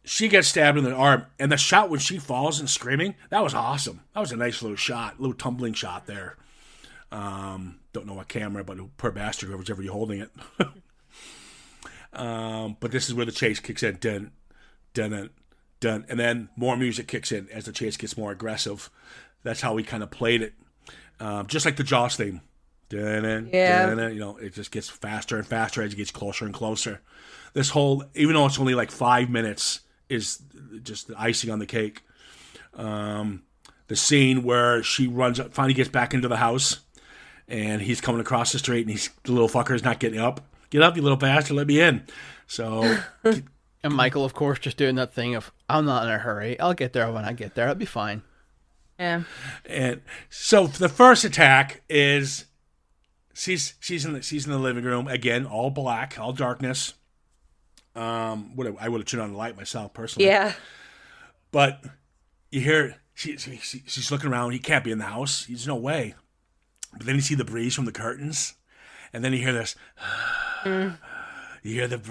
she gets stabbed in the arm, and the shot when she falls and screaming, that was awesome. That was a nice little shot, little tumbling shot there. Don't know what camera, but poor bastard, whoever's ever holding it. But this is where the chase kicks in. Dun, dun, dun, dun. And then more music kicks in as the chase gets more aggressive. That's how we kind of played it. Just like the Jaws theme. Dun, dun, Yeah. dun, dun, you know, it just gets faster and faster as it gets closer and closer. This whole, even though it's only like 5 minutes, is just the icing on the cake. The scene where she runs up, finally gets back into the house, and he's coming across the street, and the little fucker's not getting up. Get up, you little bastard, let me in. So, And Michael, of course, just doing that thing of, I'm not in a hurry. I'll get there when I get there. I'll be fine. Yeah. and so the first attack is she's in the living room again, all black, all darkness. I would have turned on the light myself personally. Yeah. But you hear she's looking around. He can't be in the house. There's no way. But then you see the breeze from the curtains, and then you hear this. You hear the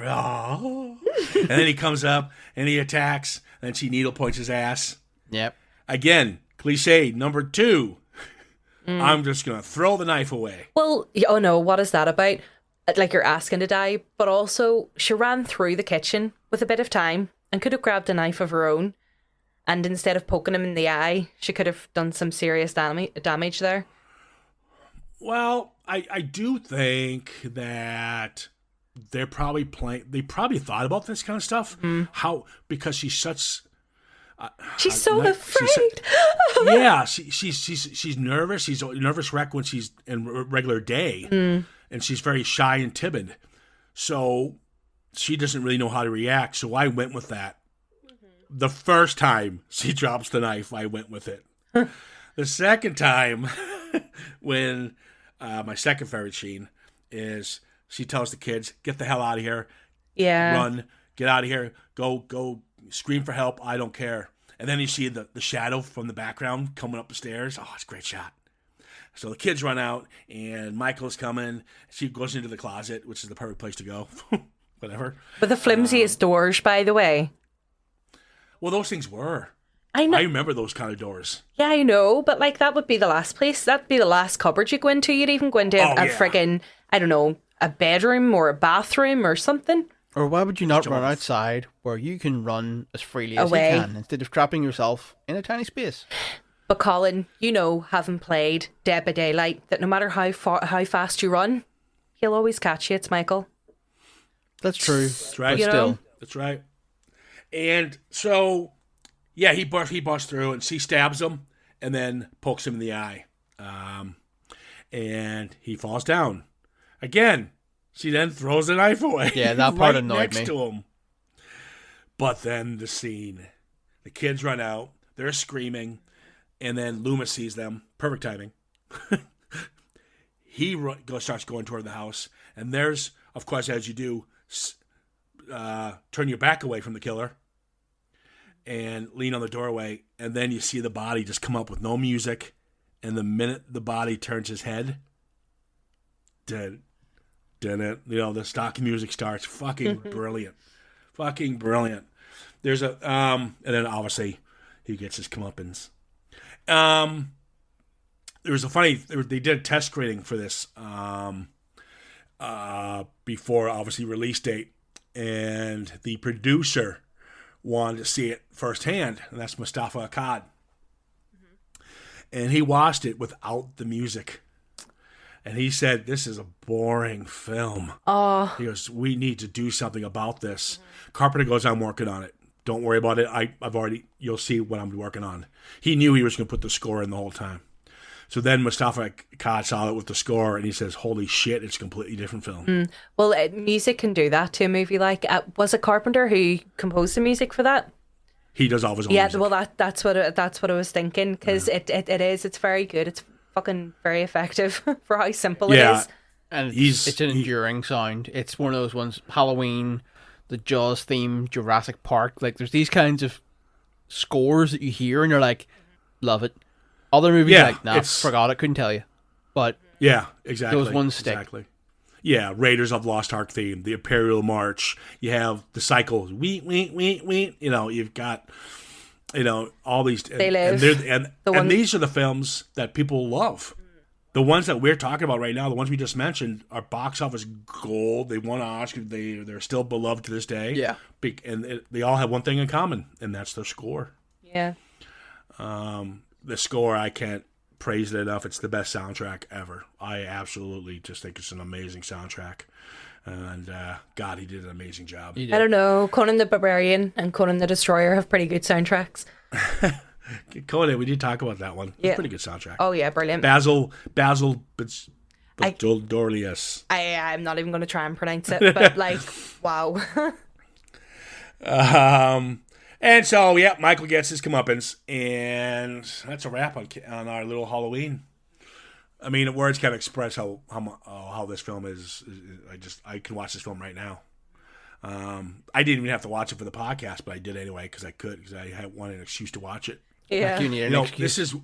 and then he comes up and he attacks. And then she needle points his ass. Yep. Again, cliche number 2. I'm just gonna throw the knife away. Well, oh no, what is that about? Like, you're asking to die, but also she ran through the kitchen with a bit of time and could have grabbed a knife of her own. And instead of poking him in the eye, she could have done some serious damage there. Well, I do think that they probably thought about this kind of stuff. How, because she's such. She's so like, afraid. Yeah, she's nervous. She's a nervous wreck when she's in regular day, and she's very shy and timid. So she doesn't really know how to react. So I went with that. The first time she drops the knife, I went with it. The second time, when my second favorite scene is she tells the kids, "Get the hell out of here! Yeah. Run! Get out of here! Go! Scream for help! I don't care!" And then you see the shadow from the background coming up the stairs. Oh, it's a great shot. So the kids run out, and Michael's coming. She goes into the closet, which is the perfect place to go. Whatever. But the flimsiest doors, by the way. Well, those things were. I know. I remember those kind of doors. Yeah, I know, but like that would be the last place. That'd be the last cupboard you go into. You'd even go into a friggin', I don't know, a bedroom or a bathroom or something. Or why would you not run outside where you can run as freely as Away. you can instead of trapping yourself in a tiny space? But Colin, you know, having played Dead by Daylight, that no matter how fast you run, he'll always catch you. It's Michael. That's true. That's right. You know? That's right. And so, yeah, he busts through, and she stabs him, and then pokes him in the eye, and he falls down. Again, she then throws the knife away. Yeah, that part right annoyed next me. to him. But then the scene, the kids run out, they're screaming, and then Loomis sees them. Perfect timing. He starts going toward the house, and there's, of course, as you do, turn your back away from the killer and lean on the doorway, and then you see the body just come up with no music, and the minute the body turns his head, dead. You know, the stock music starts. Fucking brilliant. Fucking brilliant. There's a and then obviously he gets his comeuppance. There was a funny. They did a test screening for this before obviously release date, and the producer wanted to see it firsthand, and that's Mustafa Akkad. And he watched it without the music. And he said, "This is a boring film." Oh. He goes, "We need to do something about this." Carpenter goes, "I'm working on it. Don't worry about it. You'll see what I'm working on." He knew he was going to put the score in the whole time. So then Mustafa Akkad saw it with the score, and he says, "Holy shit, it's a completely different film." Well, music can do that to a movie. Like, was it Carpenter who composed the music for that? He does all of his own Yeah, music. well, that's what I was thinking, because it's very good. It's fucking very effective for how simple it Yeah. is. And He's- it's an enduring sound. It's one of those ones, Halloween, the Jaws theme, Jurassic Park. Like, there's these kinds of scores that you hear and you're like, love it. Other movies, Yeah, like, nah, it's- forgot it, couldn't tell you. But Yeah, exactly. Those ones stick. Exactly. Yeah, Raiders of Lost Ark theme, the Imperial March. You have the cycles. Weet. You know, you've got, you know, all these. They Live. And these are the films that people love. The ones that we're talking about right now, the ones we just mentioned, are box office gold. They won an Oscar. They're still beloved to this day. Yeah. They all have one thing in common, and that's their score. Yeah. The score, I can't praise it enough. It's the best soundtrack ever. I absolutely just think it's an amazing soundtrack. And God, he did an amazing job. you I did. don't know. Conan the Barbarian and Conan the Destroyer have pretty good soundtracks. Conan, we did talk about that one. It's Yeah. a pretty good soundtrack. Oh yeah, brilliant. Basil I- Dolius. I'm not even going to try and pronounce it, but like, wow. And so, yeah, Michael gets his comeuppance, and that's a wrap on our little Halloween. I mean, words can't express how this film is. I can watch this film right now. I didn't even have to watch it for the podcast, but I did anyway because I had wanted an excuse to watch it. Yeah. You need an You know, excuse. this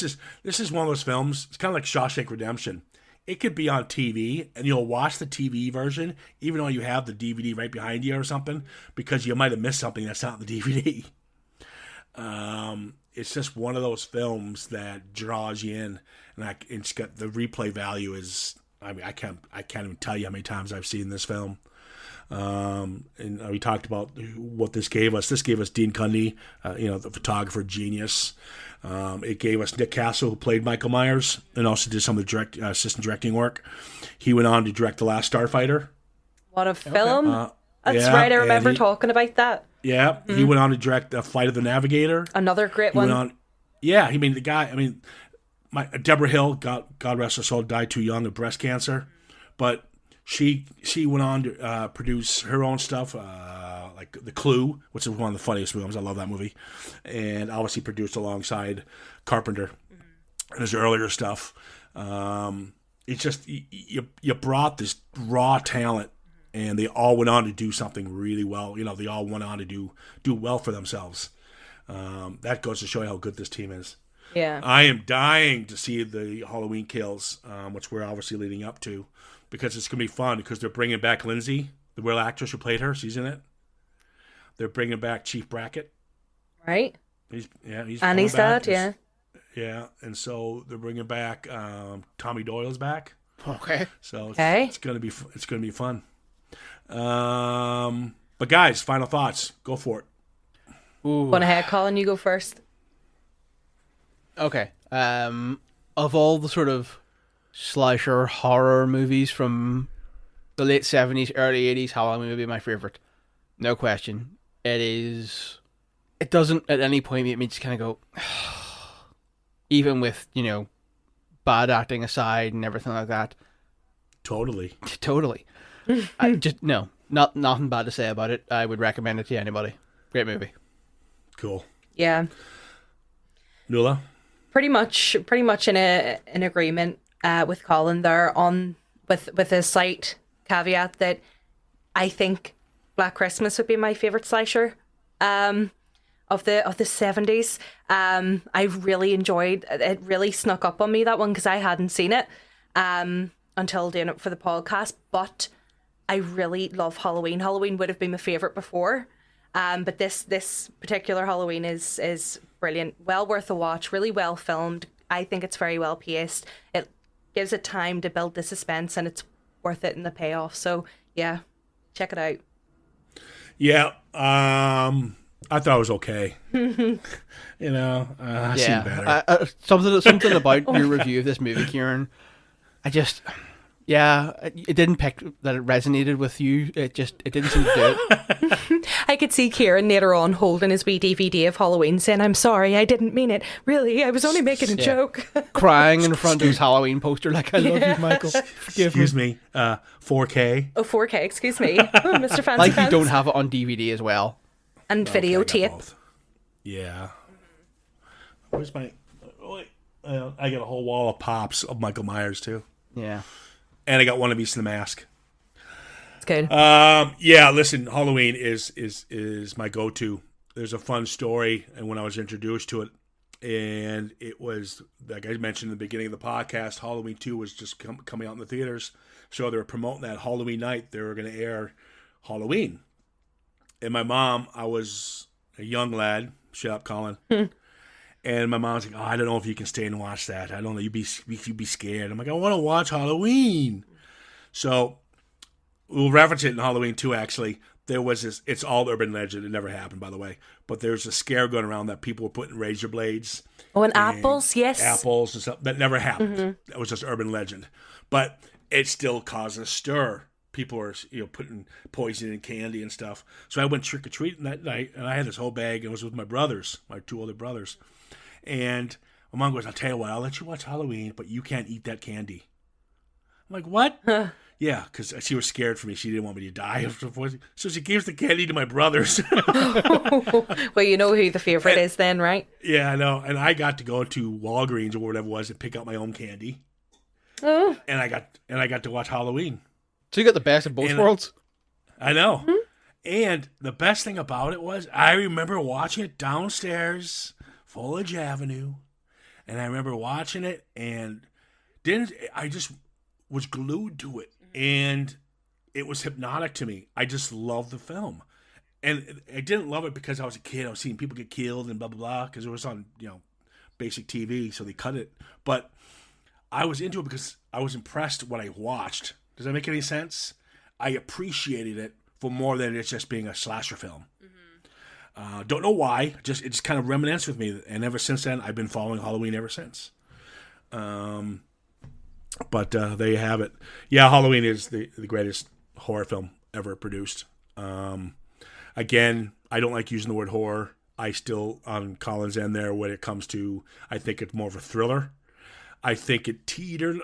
is this is one of those films. It's kind of like Shawshank Redemption. It could be on TV, and you'll watch the TV version, even though you have the DVD right behind you or something, because you might have missed something that's not in the DVD. It's just one of those films that draws you in, and it's got the replay value is. I mean, I can't even tell you how many times I've seen this film. And we talked about what this gave us. This gave us Dean Cundy, the photographer genius. It gave us Nick Castle, who played Michael Myers, and also did some of the assistant directing work. He went on to direct The Last Starfighter. What a film. That's yeah, right. I and remember talking about that. Yeah, he went on to direct Flight of the Navigator. Another great He one. went on. Yeah, I mean the guy. I mean, Deborah Hill, God rest her soul, died too young of breast cancer, but she went on to produce her own stuff, like The Clue, which is one of the funniest films. I love that movie, and obviously produced alongside Carpenter and his earlier stuff. It's just you brought this raw talent, and they all went on to do something really well. You know, they all went on to do well for themselves. That goes to show you how good this team is. Yeah. I am dying to see the Halloween Kills, which we're obviously leading up to, because it's going to be fun, because they're bringing back Lindsay, the real actress who played her. She's in it. They're bringing back Chief Brackett. Right. He's Annie's coming back. dad, yeah. Yeah, and so they're bringing back Tommy Doyle's back. Okay. So Okay. it's going to be fun. But guys, final thoughts. Go for it. Ooh. Go ahead, Colin. You go first. Okay. Of all the sort of slasher horror movies from the late 70s, early 80s, Halloween would be my favorite. No question. It doesn't at any point make me just kind of go, even with, bad acting aside and everything like that. Totally. Totally. Nothing bad to say about it. I would recommend it to anybody. Great movie. Cool. Yeah. Nuala? Pretty much in agreement with Colin there with a slight caveat that I think Black Christmas would be my favorite slasher of the 70s. I really enjoyed it. Really snuck up on me, that one, because I hadn't seen it until doing it for the podcast. But I really love Halloween. Halloween would have been my favorite before. But this particular Halloween is brilliant. Well worth a watch. Really well filmed. I think it's very well paced. It gives it time to build the suspense, and it's worth it in the payoff. So yeah, check it out. Yeah. I thought it was okay. I've seen better. Something about your review of this movie, Kieran. It didn't pick that it resonated with you. It didn't seem to do it. I could see Kieran later on holding his wee DVD of Halloween saying, "I'm sorry, I didn't mean it. Really, I was only making a joke." Crying in front of his Halloween poster like, "I love you, Michael. Forgive me." Excuse me. 4K. Oh, 4K, excuse me. Mr. Fancy Like you Pants. don't have it on DVD as well. And Okay, I got videotape. both. Yeah. Where's my? Oh, wait. I got a whole wall of pops of Michael Myers too, Yeah. and I got one of Beast in the Mask. It's good. Yeah, listen, Halloween is my go-to. There's a fun story, and when I was introduced to it, and it was like I mentioned in the beginning of the podcast, Halloween 2 was just coming out in the theaters, so they were promoting that Halloween night. They were going to air Halloween, and my mom, I was a young lad. Shut up, Colin. And my mom's like, "Oh, I don't know if you can stay and watch that. I don't know. You'd be scared." I'm like, "I want to watch Halloween." So we'll reference it in Halloween 2, actually. There was this, it's all urban legend. It never happened, by the way. But there's a scare going around that people were putting razor blades. Oh, and apples, yes. Apples and stuff. That never happened. That was just urban legend. But it still caused a stir. People were, putting poison in candy and stuff. So I went trick-or-treating that night, and I had this whole bag, and it was with my brothers, my 2 older brothers. And my mom goes, "I'll tell you what, I'll let you watch Halloween, but you can't eat that candy." I'm like, "What?" Yeah, because she was scared for me. She didn't want me to die. So she gives the candy to my brothers. Well, you know who the favorite is then, right? Yeah, I know. And I got to go to Walgreens or whatever it was and pick out my own candy. Oh. And I got to watch Halloween. So you got the best of both worlds. I know. And the best thing about it was I remember watching it downstairs, Foliage Avenue, and I remember watching it and I just was glued to it, and it was hypnotic to me. I just loved the film. And I didn't love it because I was a kid. I was seeing people get killed and blah, blah, blah, because it was on, basic TV, so they cut it. But I was into it because I was impressed what I watched. Does that make any sense? I appreciated it for more than it's just being a slasher film. Don't know why. It just kind of reminisced with me. And ever since then, I've been following Halloween ever since. But there you have it. Yeah, Halloween is the greatest horror film ever produced. Again, I don't like using the word horror. I still, on Colin's end there, when it comes to, I think it's more of a thriller. I think it teetered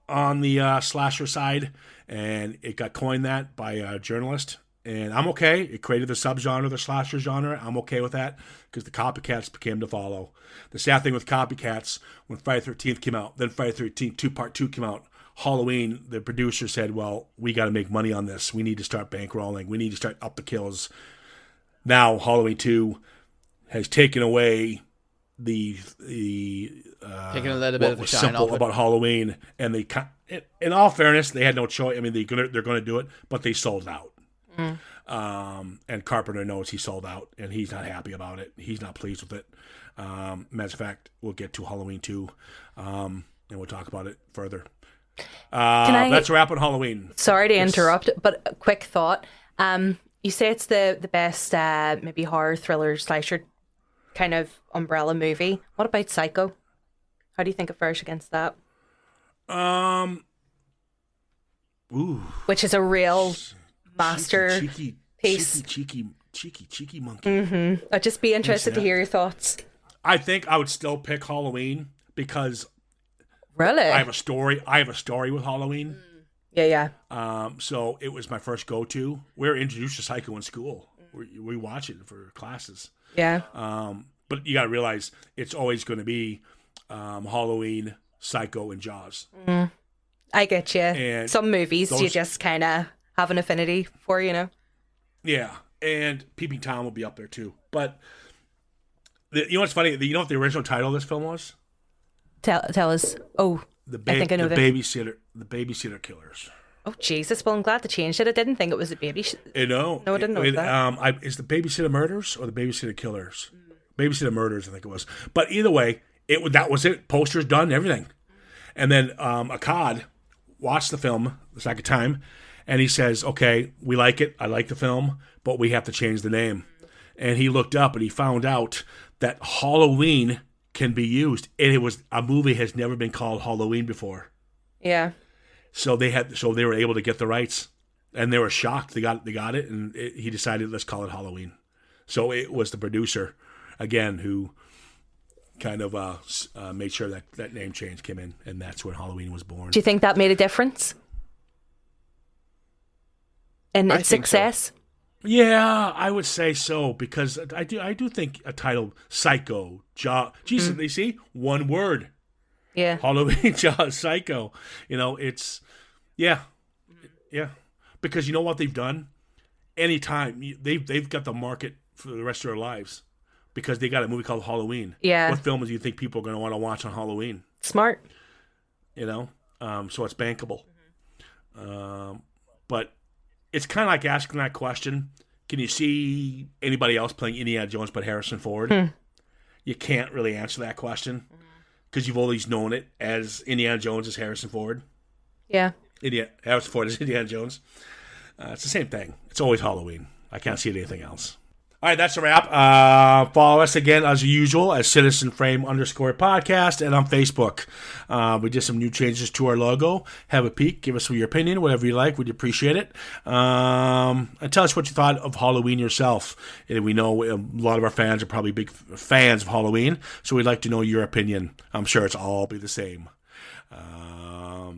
on the slasher side, and it got coined that by a journalist. And I'm okay. It created the subgenre, the slasher genre. I'm okay with that because the copycats became to follow. The sad thing with copycats, when Friday the 13th came out, then Friday the 13th Part 2 came out, Halloween, the producer said, well, we got to make money on this. We need to start bankrolling. We need to start up the kills. Now, Halloween 2 has taken away taking a little bit of the shine simple off it. about Halloween, and they, in all fairness, they had no choice. I mean, they're gonna do it, but they sold out. And Carpenter knows he sold out, and he's not happy about it. He's not pleased with it. Matter of fact, we'll get to Halloween 2, and we'll talk about it further. That's a wrap on Halloween. Sorry to interrupt, but a quick thought. You say it's the best maybe horror thriller slasher kind of umbrella movie. What about Psycho? How do you think it fares against that? Which is a real master piece. Cheeky monkey. I'd just be interested to hear your thoughts. I think I would still pick Halloween because Really? I have a story. I have a story with Halloween. Yeah. So it was my first go-to. We were introduced to Psycho in school. We watch it for classes. Yeah. But you got to realize it's always going to be Halloween, Psycho, and Jaws. I get you. And some movies you those- just kind of have an affinity for, Yeah, and Peeping Tom will be up there too. But you know what's funny? You know what the original title of this film was? Tell us. Oh, I think I know the this. Babysitter Killers. Oh, Jesus. Well, I'm glad they changed it. I didn't think it was a baby. No, I didn't know that. Is the Babysitter Murders or the Babysitter Killers? Babysitter Murders, I think it was. But either way, that was it. Posters done, everything. And then Akkad watched the film the second time, and he says, okay, we like it. I like the film, but we have to change the name. And he looked up, and he found out that Halloween can be used. And it was a movie has never been called Halloween before. Yeah. So they were able to get the rights, and they were shocked. They got it, and he decided, let's call it Halloween. So it was the producer, again, who kind of made sure that name change came in, and that's when Halloween was born. Do you think that made a difference in its think so. success? Yeah, I would say so because I do think a title Psycho, Jesus, they see one word. Yeah. Halloween Jaws Psycho. It's yeah. Because you know what they've done? Anytime they've got the market for the rest of their lives because they got a movie called Halloween. Yeah. What films do you think people are going to want to watch on Halloween? Smart. So it's bankable. But it's kind of like asking that question. Can you see anybody else playing Indiana Jones but Harrison Ford? You can't really answer that question because you've always known it as Indiana Jones as Harrison Ford. Yeah. Harrison Ford is Indiana Jones. It's the same thing. It's always Halloween. I can't see it anything else. All right, that's a wrap. Follow us again as usual at CitizenFrame_podcast and on Facebook. We did some new changes to our logo. Have a peek. Give us your opinion, whatever you like. We'd appreciate it. And tell us what you thought of Halloween yourself. And we know a lot of our fans are probably big fans of Halloween, so we'd like to know your opinion. I'm sure it's all be the same.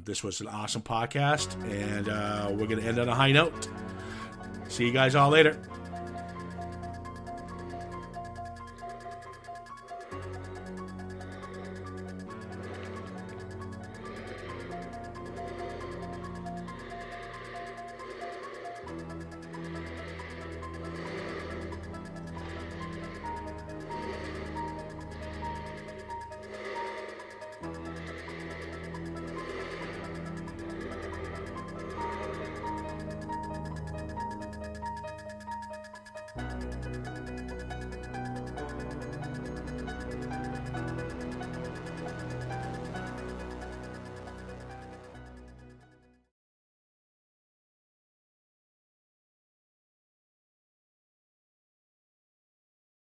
This was an awesome podcast, and we're going to end on a high note. See you guys all later.